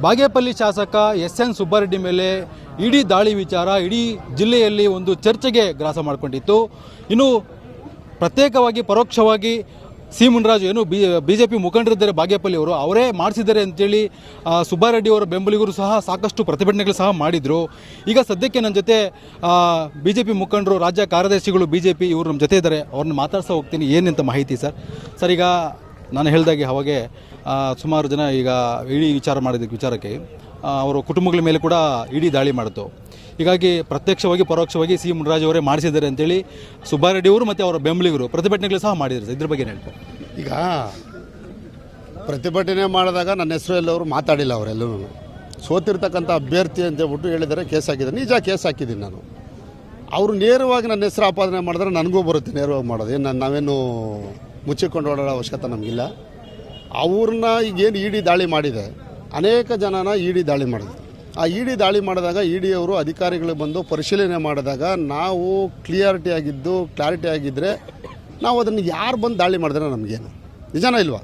ಬಾಗೇಪಲ್ಲಿ ಶಾಸಕ SN ಸುಬ್ಬಾರೆಡ್ಡಿ ಮೇಲೆ ಇಡೀ ದಾಳಿ ವಿಚಾರ ಇಡೀ ಜಿಲ್ಲೆಯಲ್ಲಿ ಒಂದು ಚರ್ಚೆಗೆ ಗ್ರಾಸ ಮಾಡಿಕೊಂಡಿತ್ತು. ಇನ್ನು ಪ್ರತ್ಯೇಕವಾಗಿ ಪರೋಕ್ಷವಾಗಿ ಸಿ ಮುನ್ರಾಜು ಏನು BJP ಮುಖಂಡರಿದ್ದಾರೆ ಬಾಗೇಪಲ್ಲಿ ಅವರು ಅವರೇ ಮಾಡಿಸಿದ್ದಾರೆ ಅಂತೇಳಿ ಸುಬ್ಬಾರೆಡ್ಡಿ ಅವರ ಬೆಂಬಲಿಗರು ಸಹ ಸಾಕಷ್ಟು ಪ್ರತಿಭಟನೆಗಳು ಸಹ ಮಾಡಿದರು. ಈಗ ಸದ್ಯಕ್ಕೆ ನನ್ನ ಜೊತೆ BJP ಮುಖಂಡರು ರಾಜ್ಯ ಕಾರ್ಯದರ್ಶಿಗಳು BJP ಇವರು ನಮ್ಮ ಜೊತೆ ಇದ್ದಾರೆ. ಅವ್ರನ್ನ ಮಾತಾಡ್ಸೋ ಹೋಗ್ತೀನಿ ಏನಂತ ಮಾಹಿತಿ ಸರ್. ಈಗ ನಾನು ಹೇಳಿದಾಗೆ ಅವಾಗೆ ಸುಮಾರು ಜನ ಈಗ ಇಡೀ ವಿಚಾರ ಮಾಡಿದ ವಿಚಾರಕ್ಕೆ ಅವರ ಕುಟುಂಬಗಳ ಮೇಲೆ ಕೂಡ ಇಡೀ ದಾಳಿ ಮಾಡಿತು. ಹೀಗಾಗಿ ಪ್ರತ್ಯಕ್ಷವಾಗಿ ಪರೋಕ್ಷವಾಗಿ ಸಿ ಮುನ್ರಾಜು ಅವರೇ ಮಾಡಿಸಿದ್ದಾರೆ ಅಂತೇಳಿ ಸುಬ್ಬಾರೆಡ್ಡಿ ಅವರು ಮತ್ತು ಅವರ ಬೆಂಬಲಿಗರು ಪ್ರತಿಭಟನೆಗಳು ಸಹ ಮಾಡಿದ್ದಾರೆ. ಇದ್ರ ಬಗ್ಗೆ ಹೇಳ್ತಾರೆ. ಈಗ ಪ್ರತಿಭಟನೆ ಮಾಡಿದಾಗ ನನ್ನ ಹೆಸರು ಎಲ್ಲವರು ಮಾತಾಡಿಲ್ಲ. ಅವರೆಲ್ಲರೂ ಸೋತಿರ್ತಕ್ಕಂಥ ಅಭ್ಯರ್ಥಿ ಅಂತ ಹೇಳ್ಬಿಟ್ಟು ಹೇಳಿದರೆ ಕೇಸ್ ಹಾಕಿದ್ದಾರೆ. ನಿಜ ಕೇಸ್ ಹಾಕಿದ್ದೀನಿ ನಾನು. ಅವರು ನೇರವಾಗಿ ನನ್ನ ಹೆಸರು ಆಪಾದನೆ ಮಾಡಿದ್ರೆ ನನಗೂ ಬರುತ್ತೆ ನೇರವಾಗಿ ಮಾಡೋದು. ಏನು ನಾವೇನು ಮುಚ್ಚಿಕೊಂಡು ಓಡಾಡೋ ಅವಶ್ಯಕತೆ ನಮಗಿಲ್ಲ. ಅವ್ರನ್ನ ಈಗೇನು ಇಡಿ ದಾಳಿ ಮಾಡಿದೆ, ಅನೇಕ ಜನನ ಇಡಿ ದಾಳಿ ಮಾಡಿದ್ರು. ಆ ಇಡಿ ದಾಳಿ ಮಾಡಿದಾಗ ಇಡಿಯವರು ಅಧಿಕಾರಿಗಳು ಬಂದು ಪರಿಶೀಲನೆ ಮಾಡಿದಾಗ ನಾವು ಕ್ಲಿಯರಿಟಿ ಆಗಿದ್ದರೆ ನಾವು ಅದನ್ನು ಯಾರು ಬಂದು ದಾಳಿ ಮಾಡಿದ್ರೆ ನಮಗೇನು ನಿಜನಾ ಇಲ್ವಾ?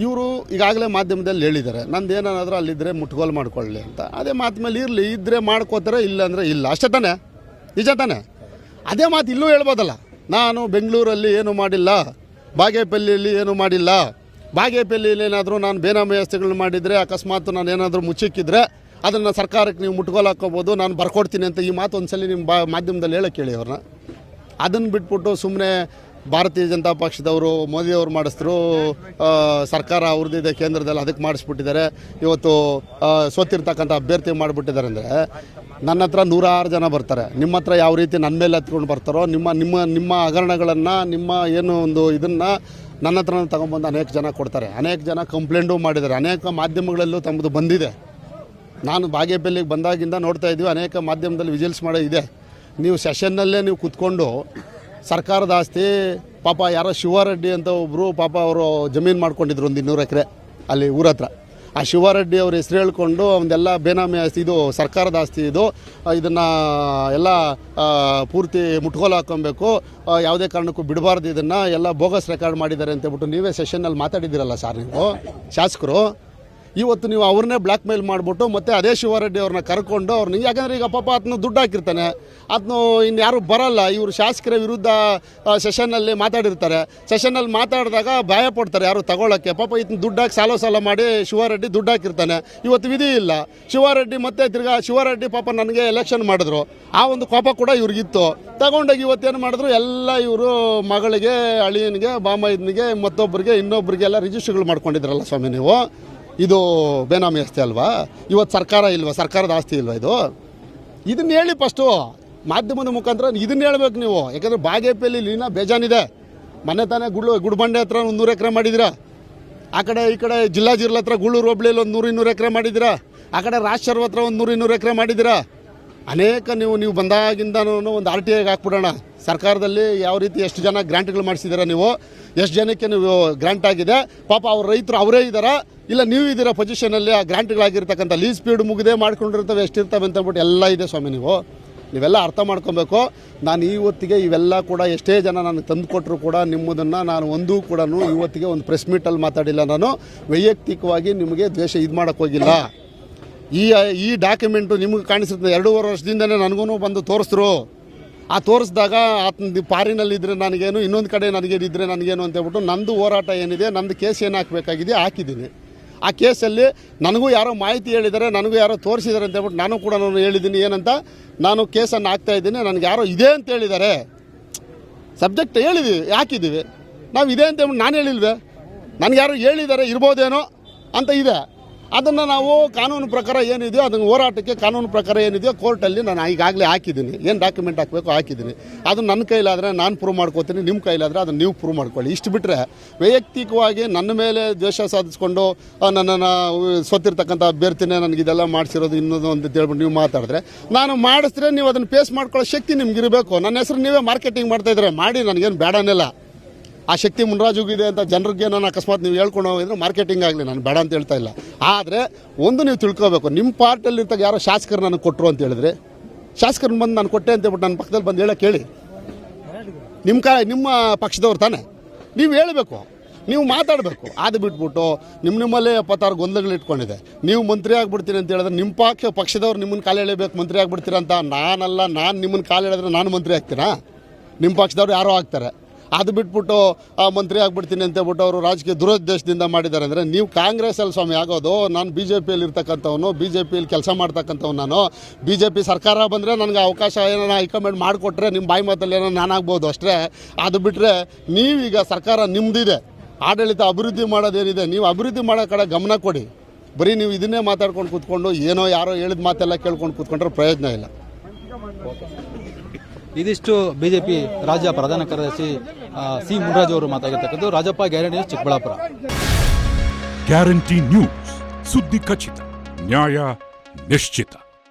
ಇವರು ಈಗಾಗಲೇ ಮಾಧ್ಯಮದಲ್ಲಿ ಹೇಳಿದ್ದಾರೆ ನಂದು ಏನಾದರೂ ಅಲ್ಲಿದ್ದರೆ ಮುಟ್ಗೋಲು ಮಾಡ್ಕೊಳ್ಳಿ ಅಂತ. ಅದೇ ಮಾತು ಮೇಲೆ ಇರಲಿ, ಇದ್ದರೆ ಮಾಡ್ಕೋತಾರೆ, ಇಲ್ಲ ಅಂದರೆ ಇಲ್ಲ, ಅಷ್ಟೇ ತಾನೆ? ನಿಜ ತಾನೆ? ಅದೇ ಮಾತು ಇಲ್ಲೂ ಹೇಳ್ಬೋದಲ್ಲ. ನಾನು ಬೆಂಗಳೂರಲ್ಲಿ ಏನು ಮಾಡಿಲ್ಲ, ಬಾಗೇಪಲ್ಲಿಯಲ್ಲಿ ಏನು ಮಾಡಿಲ್ಲ, ಬಾಗೇಪಲ್ಲಿಯಲ್ಲಿ ಏನಾದರೂ ನಾನು ಬೇನಾಮಿ ವ್ಯವಸ್ಥೆಗಳು ಮಾಡಿದರೆ ಅಕಸ್ಮಾತ್ ನಾನು ಏನಾದರೂ ಮುಚ್ಚಿಕ್ಕಿದ್ರೆ ಅದನ್ನು ಸರ್ಕಾರಕ್ಕೆ ನೀವು ಮುಟ್ಗೋಲು ಹಾಕ್ಕೋಬೋದು, ನಾನು ಬರ್ಕೊಡ್ತೀನಿ ಅಂತ ಈ ಮಾತು ಒಂದ್ಸಲಿ ನಿಮ್ಮ ಮಾಧ್ಯಮದಲ್ಲಿ ಹೇಳಕ್ಕೆ ಹೇಳಿ ಅವ್ರನ್ನ. ಅದನ್ನು ಬಿಟ್ಬಿಟ್ಟು ಸುಮ್ಮನೆ ಭಾರತೀಯ ಜನತಾ ಪಕ್ಷದವರು ಮೋದಿಯವರು ಮಾಡಿಸಿದ್ರು, ಸರ್ಕಾರ ಅವ್ರದ್ದಿದೆ ಕೇಂದ್ರದಲ್ಲಿ ಅದಕ್ಕೆ ಮಾಡಿಸ್ಬಿಟ್ಟಿದ್ದಾರೆ, ಇವತ್ತು ಸೋತಿರ್ತಕ್ಕಂಥ ಅಭ್ಯರ್ಥಿ ಮಾಡಿಬಿಟ್ಟಿದ್ದಾರೆ ಅಂದರೆ ನನ್ನ ಹತ್ರ 106 ಜನ ಬರ್ತಾರೆ. ನಿಮ್ಮ ಹತ್ರ ಯಾವ ರೀತಿ ನನ್ನ ಮೇಲೆ ಹತ್ಕೊಂಡು ಬರ್ತಾರೋ ನಿಮ್ಮ ಹಗರಣಗಳನ್ನು ನಿಮ್ಮ ಏನು ಒಂದು ಇದನ್ನು ನನ್ನ ಹತ್ರ ತಗೊಂಬಂದು ಅನೇಕ ಜನ ಕೊಡ್ತಾರೆ. ಅನೇಕ ಜನ ಕಂಪ್ಲೇಂಟು ಮಾಡಿದ್ದಾರೆ. ಅನೇಕ ಮಾಧ್ಯಮಗಳಲ್ಲೂ ತಮ್ಮದು ಬಂದಿದೆ. ನಾನು ಬಾಗೇಪಲ್ಲಿಗೆ ಬಂದಾಗಿಂದ ನೋಡ್ತಾ ಇದ್ದೀವಿ, ಅನೇಕ ಮಾಧ್ಯಮದಲ್ಲಿ ವಿಜಿಲ್ಸ್ ಮಾಡೋ ಇದೆ. ನೀವು ಸೆಷನ್ನಲ್ಲೇ ನೀವು ಕೂತ್ಕೊಂಡು ಸರ್ಕಾರದ ಆಸ್ತಿ ಪಾಪ ಯಾರೋ ಶಿವಾರೆಡ್ಡಿ ಅಂತ ಒಬ್ಬರು ಪಾಪ ಅವರು ಜಮೀನು ಮಾಡ್ಕೊಂಡಿದ್ರು ಒಂದು 200 ಎಕರೆ ಅಲ್ಲಿ ಊರ ಹತ್ರ. ಆ ಶಿವಾರೆಡ್ಡಿ ಅವ್ರ ಹೆಸರು ಹೇಳ್ಕೊಂಡು ಒಂದೆಲ್ಲ ಬೇನಾಮಿ ಆಸ್ತಿ, ಇದು ಸರ್ಕಾರದ ಆಸ್ತಿ, ಇದನ್ನು ಎಲ್ಲ ಪೂರ್ತಿ ಮುಟ್ಗೋಲು ಹಾಕ್ಕೊಬೇಕು, ಯಾವುದೇ ಕಾರಣಕ್ಕೂ ಬಿಡಬಾರ್ದು, ಇದನ್ನು ಎಲ್ಲ ಬೋಗಸ್ ರೆಕಾರ್ಡ್ ಮಾಡಿದ್ದಾರೆ ಅಂತೇಳ್ಬಿಟ್ಟು ನೀವೇ ಸೆಷನ್ನಲ್ಲಿ ಮಾತಾಡಿದ್ದೀರಲ್ಲ ಸರ್ ನೀವು ಶಾಸಕರು. ಇವತ್ತು ನೀವು ಅವ್ರನ್ನೇ ಬ್ಲ್ಯಾಕ್ ಮೇಲ್ ಮಾಡಿಬಿಟ್ಟು ಮತ್ತೆ ಅದೇ ಶಿವಾರೆಡ್ಡಿ ಅವ್ರನ್ನ ಕರ್ಕೊಂಡು ಅವ್ರನ್ನ, ಯಾಕಂದರೆ ಈಗ ಪಾಪ ಅದನ್ನು ದುಡ್ಡು ಹಾಕಿರ್ತಾನೆ, ಅದನ್ನು ಇನ್ಯಾರು ಬರಲ್ಲ. ಇವರು ಶಾಸಕರ ವಿರುದ್ಧ ಸೆಷನ್ನಲ್ಲಿ ಮಾತಾಡಿರ್ತಾರೆ. ಸೆಷನ್ನಲ್ಲಿ ಮಾತಾಡಿದಾಗ ಭಯ ಪಡ್ತಾರೆ ಯಾರು ತಗೊಳ್ಳೋಕ್ಕೆ. ಪಾಪ ಇದನ್ನ ದುಡ್ಡು ಹಾಕಿ ಸಾಲ ಮಾಡಿ ಶಿವಾರೆಡ್ಡಿ ದುಡ್ಡು ಹಾಕಿರ್ತಾನೆ. ಇವತ್ತು ವಿಧಿ ಇಲ್ಲ. ಶಿವಾರೆಡ್ಡಿ ಮತ್ತೆ ತಿರ್ಗಾ ಶಿವಾರೆಡ್ಡಿ ಪಾಪ ನನಗೆ ಎಲೆಕ್ಷನ್ ಮಾಡಿದ್ರು, ಆ ಒಂದು ಕೋಪ ಕೂಡ ಇವ್ರಿಗಿತ್ತು. ತಗೊಂಡೋಗಿ ಇವತ್ತೇನು ಮಾಡಿದ್ರು, ಎಲ್ಲ ಇವರು ಮಗಳಿಗೆ, ಅಳಿಯನಿಗೆ, ಬಾಮೈದನಿಗೆ, ಮತ್ತೊಬ್ಬರಿಗೆ, ಇನ್ನೊಬ್ಬರಿಗೆ ಎಲ್ಲ ರಿಜಿಸ್ಟ್ರಿಗಳು ಮಾಡ್ಕೊಂಡಿದ್ರಲ್ಲ ಸ್ವಾಮಿ ನೀವು. ಇದು ಬೇನಾಮಿ ಆಸ್ತಿ ಅಲ್ವಾ? ಇವತ್ತು ಸರ್ಕಾರ ಇಲ್ವಾ? ಸರ್ಕಾರದ ಆಸ್ತಿ ಇಲ್ವಾ ಇದು? ಇದನ್ನ ಹೇಳಿ ಫಸ್ಟು ಮಾಧ್ಯಮದ ಮುಖಾಂತರ ಇದನ್ನ ಹೇಳ್ಬೇಕು ನೀವು. ಯಾಕಂದರೆ ಬಾಗೇಪಲ್ಲಿ ಇಲ್ಲಿನ ಬೇಜಾನಿದೆ. ಮೊನ್ನೆ ತಾನೇ ಗುಡ್ಬಂಡೆ ಹತ್ರ 100 ಎಕರೆ ಮಾಡಿದ್ದೀರಾ, ಆ ಕಡೆ ಈ ಕಡೆ ಜಿಲ್ಲಾಜಿರ್ಲ ಹತ್ರ ಗೂಳೂರು ಹೋಬಳಿಯಲ್ಲಿ ಒಂದು 100-200 ಎಕರೆ ಮಾಡಿದ್ದೀರಾ, ಆ ಕಡೆ ರಾಜಶರ್ವ ಹತ್ರ ಒಂದು 100-200 ಎಕರೆ ಮಾಡಿದ್ದೀರಾ. ಅನೇಕ ನೀವು ಬಂದಾಗಿಂದನೂ ಒಂದು RTIಗೆ ಹಾಕ್ಬಿಡೋಣ. ಸರ್ಕಾರದಲ್ಲಿ ಯಾವ ರೀತಿ ಎಷ್ಟು ಜನ ಗ್ರಾಂಟ್ಗಳು ಮಾಡಿಸಿದ್ದೀರಾ ನೀವು, ಎಷ್ಟು ಜನಕ್ಕೆ ನೀವು ಗ್ರಾಂಟ್ ಆಗಿದೆ, ಪಾಪ ಅವ್ರ ರೈತರು ಅವರೇ ಇದ್ದಾರಾ ಇಲ್ಲ ನೀವು ಇದ್ದೀರಾ ಪೊಸಿಷನಲ್ಲಿ, ಆ ಗ್ರಾಂಟ್ಗಳಾಗಿರ್ತಕ್ಕಂಥ ಲೀಸ್ ಪೀರಿಯಡ್ ಮುಗಿದೇ ಮಾಡ್ಕೊಂಡಿರ್ತವೆ, ಎಷ್ಟಿರ್ತವೆ ಅಂತ ಅಂದ್ಬಿಟ್ಟು ಎಲ್ಲ ಇದೆ ಸ್ವಾಮಿ. ನೀವೆಲ್ಲ ಅರ್ಥ ಮಾಡ್ಕೊಬೇಕು. ನಾನು ಇವತ್ತಿಗೆ ಇವೆಲ್ಲ ಕೂಡ ಎಷ್ಟೇ ಜನ ನನಗೆ ತಂದು ಕೊಟ್ಟರು ಕೂಡ ನಿಮ್ಮದನ್ನು ನಾನು ಒಂದೂ ಕೂಡ ಇವತ್ತಿಗೆ ಒಂದು ಪ್ರೆಸ್ ಮೀಟಲ್ಲಿ ಮಾತಾಡಿಲ್ಲ. ನಾನು ವೈಯಕ್ತಿಕವಾಗಿ ನಿಮಗೆ ದ್ವೇಷ ಇದು ಮಾಡೋಕ್ಕೆ ಹೋಗಿಲ್ಲ. ಈ ಡಾಕ್ಯುಮೆಂಟು ನಿಮಗೆ ಕಾಣಿಸುತ್ತೆ. 2.5 ವರ್ಷದಿಂದನೇ ನನಗೂ ಬಂದು ತೋರಿಸಿದ್ರು. ಆ ತೋರಿಸಿದಾಗ ಆತನ ಫಾರಿನಲ್ಲಿದ್ದರೆ ನನಗೇನು, ಇನ್ನೊಂದು ಕಡೆ ನನಗೇನಿದ್ರೆ ನನಗೇನು ಅಂತ ಹೇಳ್ಬಿಟ್ಟು ನಂದು ಹೋರಾಟ ಏನಿದೆ, ನಂದು ಕೇಸ್ ಏನು ಹಾಕಬೇಕಾಗಿದೆ ಹಾಕಿದ್ದೀನಿ. ಆ ಕೇಸಲ್ಲಿ ನನಗೂ ಯಾರೋ ಮಾಹಿತಿ ಹೇಳಿದ್ದಾರೆ, ನನಗೂ ಯಾರೋ ತೋರಿಸಿದ್ದಾರೆ ಅಂತ ಹೇಳ್ಬಿಟ್ಟು ನಾನು ಕೂಡ ಹೇಳಿದ್ದೀನಿ. ಏನಂತ, ನಾನು ಕೇಸನ್ನು ಹಾಕ್ತಾಯಿದ್ದೀನಿ, ನನಗೆ ಯಾರೋ ಇದೆ ಅಂತ ಹೇಳಿದ್ದಾರೆ, ಸಬ್ಜೆಕ್ಟ್ ಹಾಕಿದ್ದೀವಿ ನಾವು ಇದೆ ಅಂತ ಹೇಳ್ಬಿಟ್ಟು ನಾನು ಹೇಳಿಲ್ವೇ? ನನಗೆ ಯಾರೋ ಹೇಳಿದ್ದಾರೆ ಇರ್ಬೋದೇನೋ ಅಂತ ಇದೆ. ಅದನ್ನು ನಾವು ಕಾನೂನು ಪ್ರಕಾರ ಏನಿದೆಯೋ ಅದನ್ನು ಹೋರಾಟಕ್ಕೆ ಕಾನೂನು ಪ್ರಕಾರ ಏನಿದೆಯೋ ಕೋರ್ಟಲ್ಲಿ ನಾನು ಈಗಾಗಲೇ ಹಾಕಿದ್ದೀನಿ. ಏನು ಡಾಕ್ಯುಮೆಂಟ್ ಹಾಕಬೇಕು ಹಾಕಿದ್ದೀನಿ. ಅದು ನನ್ನ ಕೈಲಾದರೆ ನಾನು ಪ್ರೂವ್ ಮಾಡ್ಕೋತೀನಿ, ನಿಮ್ಮ ಕೈಲಾದರೆ ಅದನ್ನು ನೀವು ಪ್ರೂವ್ ಮಾಡ್ಕೊಳ್ಳಿ. ಇಷ್ಟು ಬಿಟ್ಟರೆ ವೈಯಕ್ತಿಕವಾಗಿ ನನ್ನ ಮೇಲೆ ದ್ವೇಷ ಸಾಧಿಸ್ಕೊಂಡು ನನ್ನನ್ನು ಸೋತಿರ್ತಕ್ಕಂಥ ಅಭ್ಯರ್ಥಿನೇ ನನಗಿದೆಲ್ಲ ಮಾಡಿಸಿರೋದು ಇನ್ನೊಂದು ಅಂತ ಹೇಳ್ಬಿಟ್ಟು ನೀವು ಮಾತಾಡಿದ್ರೆ, ನಾನು ಮಾಡಿಸಿದ್ರೆ ನೀವು ಅದನ್ನು ಫೇಸ್ ಮಾಡ್ಕೊಳ್ಳೋ ಶಕ್ತಿ ನಿಮ್ಗಿರಬೇಕು. ನನ್ನ ಹೆಸರು ನೀವೇ ಮಾರ್ಕೆಟಿಂಗ್ ಮಾಡ್ತಾಯಿದ್ರೆ ಮಾಡಿ, ನನಗೇನು ಬೇಡನೆಲ್ಲ. ಆ ಶಕ್ತಿ ಮುನ್ರಾಜುಗಿದೆ ಅಂತ ಜನರಿಗೆ ನಾನು ಅಕಸ್ಮಾತ್ ನೀವು ಹೇಳ್ಕೊಂಡು ಹೋಗಿದ್ರೆ ಮಾರ್ಕೆಟಿಂಗ್ ಆಗಲಿ, ನಾನು ಬೇಡ ಅಂತ ಹೇಳ್ತಾ ಇಲ್ಲ. ಆದರೆ ಒಂದು ನೀವು ತಿಳ್ಕೋಬೇಕು, ನಿಮ್ಮ ಪಾರ್ಟಲ್ಲಿರ್ತಾಗ ಯಾರೋ ಶಾಸಕರು ನನಗೆ ಕೊಟ್ಟರು ಅಂತ ಹೇಳಿದ್ರೆ, ಶಾಸಕರನ್ನ ಬಂದು ನಾನು ಕೊಟ್ಟೆ ಅಂತ ಹೇಳ್ಬಿಟ್ಟು ನನ್ನ ಪಕ್ಕದಲ್ಲಿ ಬಂದು ಹೇಳೋಕೆ ಹೇಳಿ. ನಿಮ್ಮ ಪಕ್ಷದವ್ರು ತಾನೆ, ನೀವು ಹೇಳಬೇಕು. ನೀವು ಮಾತಾಡಬೇಕು. ಅದು ಬಿಟ್ಬಿಟ್ಟು ನಿಮ್ಮಲ್ಲೇ 76 ಗೊಂದಲಗಳು ಇಟ್ಕೊಂಡಿದೆ. ನೀವು ಮಂತ್ರಿ ಆಗ್ಬಿಡ್ತೀನಿ ಅಂತ ಹೇಳಿದ್ರೆ ನಿಮ್ಮ ಪಕ್ಷದವ್ರು ನಿಮ್ಮನ್ನು ಕಾಲು ಎಳಿಬೇಕು ಮಂತ್ರಿ ಆಗ್ಬಿಡ್ತೀರ ಅಂತ. ನಾನಲ್ಲ, ನಾನು ನಿಮ್ಮನ್ನು ಕಾಲು ಎಳೆದ್ರೆ ನಾನು ಮಂತ್ರಿ ಆಗ್ತೀನಾ? ನಿಮ್ಮ ಪಕ್ಷದವ್ರು ಯಾರೋ ಆಗ್ತಾರೆ. ಅದು ಬಿಟ್ಬಿಟ್ಟು ಮಂತ್ರಿ ಆಗ್ಬಿಡ್ತೀನಿ ಅಂತ ಹೇಳ್ಬಿಟ್ಟು ಅವರು ರಾಜಕೀಯ ದುರುದ್ದೇಶದಿಂದ ಮಾಡಿದ್ದಾರೆ ಅಂದರೆ ನೀವು ಕಾಂಗ್ರೆಸ್ಸಲ್ಲಿ ಸ್ವಾಮಿ ಆಗೋದು. ನಾನು ಬಿ ಜೆ ಪಿಯಲ್ಲಿ ಇರ್ತಕ್ಕಂಥವನು, ಬಿ ಜೆ ಪಿಯಲ್ಲಿ ಕೆಲಸ ಮಾಡ್ತಕ್ಕಂಥವ್ನು. ನಾನು ಬಿ ಜೆ ಪಿ ಸರ್ಕಾರ ಬಂದರೆ ನನಗೆ ಅವಕಾಶ ಏನೋ ಹೈಕಮಾಂಡ್ ಮಾಡಿಕೊಟ್ರೆ ನಿಮ್ಮ ಬಾಯಿ ಮಾತಲ್ಲಿ ಏನೋ ನಾನಾಗ್ಬೋದು ಅಷ್ಟೇ. ಅದು ಬಿಟ್ಟರೆ ನೀವೀಗ ಸರ್ಕಾರ ನಿಮ್ಮದಿದೆ, ಆಡಳಿತ ಅಭಿವೃದ್ಧಿ ಮಾಡೋದೇನಿದೆ, ನೀವು ಅಭಿವೃದ್ಧಿ ಮಾಡೋ ಕಡೆ ಗಮನ ಕೊಡಿ. ಬರೀ ನೀವು ಇದನ್ನೇ ಮಾತಾಡ್ಕೊಂಡು ಕೂತ್ಕೊಂಡು ಏನೋ ಯಾರೋ ಹೇಳಿದ ಮಾತೆಲ್ಲ ಕೇಳ್ಕೊಂಡು ಕೂತ್ಕೊಂಡ್ರೆ ಪ್ರಯೋಜನ ಇಲ್ಲ. ಇದಿಷ್ಟು ಬಿಜೆಪಿ ರಾಜ್ಯ ಪ್ರಧಾನ ಕಾರ್ಯದರ್ಶಿ ಸಿ ಮುನ್ರಾಜ್ ಅವರು ಮಾತಾಡಿರ್ತಕ್ಕಂಥ. Rajappa guarantee news, Chikkaballapur. Guarantee news, ಸುದ್ದಿ ಖಚಿತ, ನ್ಯಾಯ ನಿಶ್ಚಿತ.